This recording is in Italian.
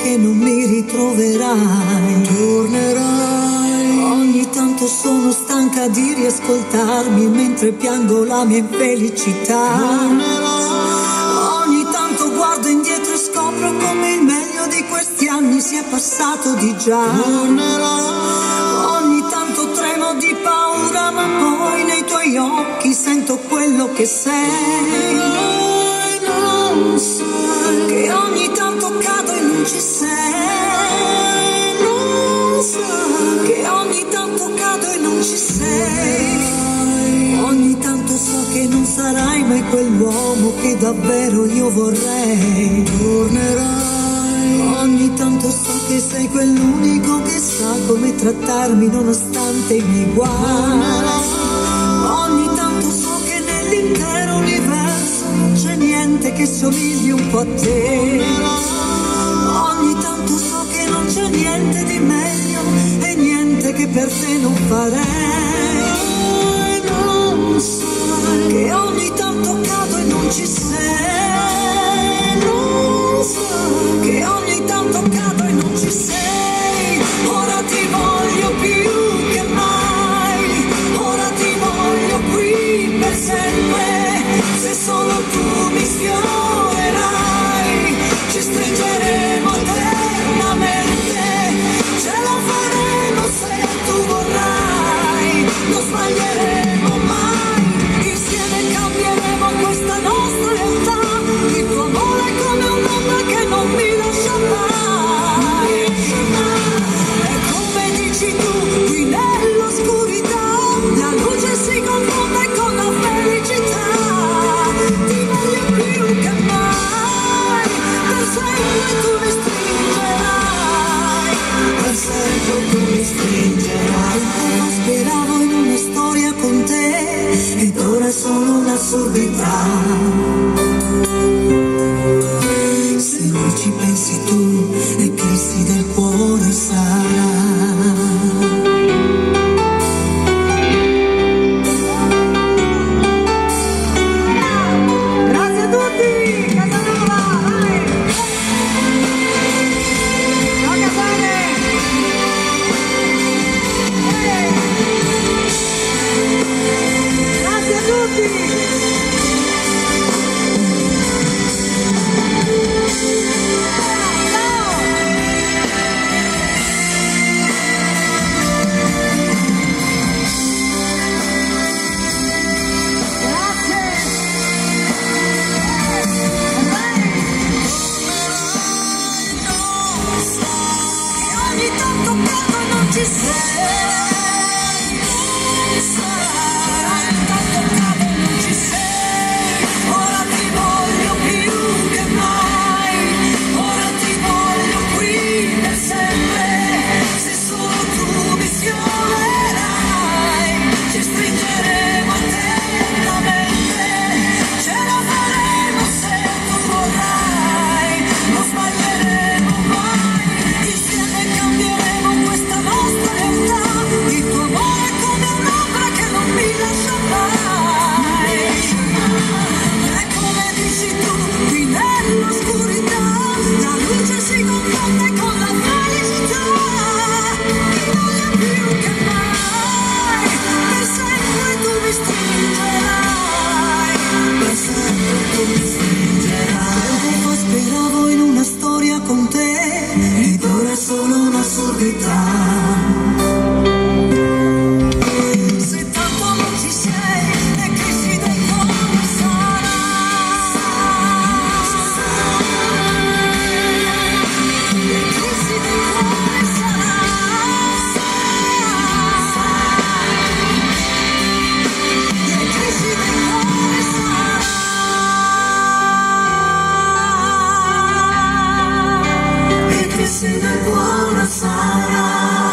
che non mi ritroverai. Tornerai. Ogni tanto sono stanca di riascoltarmi mentre piango la mia infelicità. Ogni tanto guardo indietro e scopro come il meglio di questi anni sia passato di già. Ogni tanto tremo di paura, ma poi nei tuoi occhi sento quello che sei. Non sai che ogni tanto cado e non ci sei. Non sai che ogni tanto cado e non ci sei. Ogni tanto so che non sarai mai quell'uomo che davvero io vorrei. Tornerai. Ogni tanto so che sei quell'unico che sa come trattarmi nonostante i miei guai. Ogni tanto so che nell'intero universo non c'è niente che somigli un po' a te. Ogni tanto so che non c'è niente di meglio e niente che per te non farei. Non sai che ogni tanto cado e non ci sei. Non sai che ogni tanto cado e non ci sei. Ora ti voglio più che mai. Ora ti voglio qui per sempre. Se solo tu mi sfiorerai, ci stringeremo eternamente. Ce la faremo se tu vorrai. Non sbaglieremo mai. Insieme cambieremo questa nostra realtà. Il tuo amore è come un'onda che non mi lascia mai. E come dici tu, qui nell'oscurità la luce si confonde con la felicità. Ti voglio più che mai. Per sempre tu mi stringerai. Per sempre tu mi stringerai. Io speravo in una storia con te ed ora è solo un'assurdità. Se non ci pensi tu, l'eclissi del cuore sarà. Grazie a tutti, Casanova, vai! Ciao Casane! Grazie a tutti! Ogni tanto cado e non ci sei. Non sai, tanto cado e non ci sei. Ora ti voglio più che mai. Ora ti voglio qui per sempre. Se solo tu mi sfiorerai, ci stringeremo eternamente. Ce la faremo se tu vorrai. Non sbaglieremo mai. Insieme cambieremo questa nostra realtà. Il tuo amore è come un'ombra che non mi lascia mai. E come dici tu, qui nell'oscurità la luce si confonde con la felicità. Ti voglio più che mai. Per sempre tu mi stringerai. Per sempre tu mi stringerai. Io speravo in una storia con te ed ora è solo un'assurdità. Se tanto non ci sei, l'eclissi del cuore sarà. L'eclissi del cuore sarà. L'eclissi del cuore sarà. L'eclissi del cuore sarà.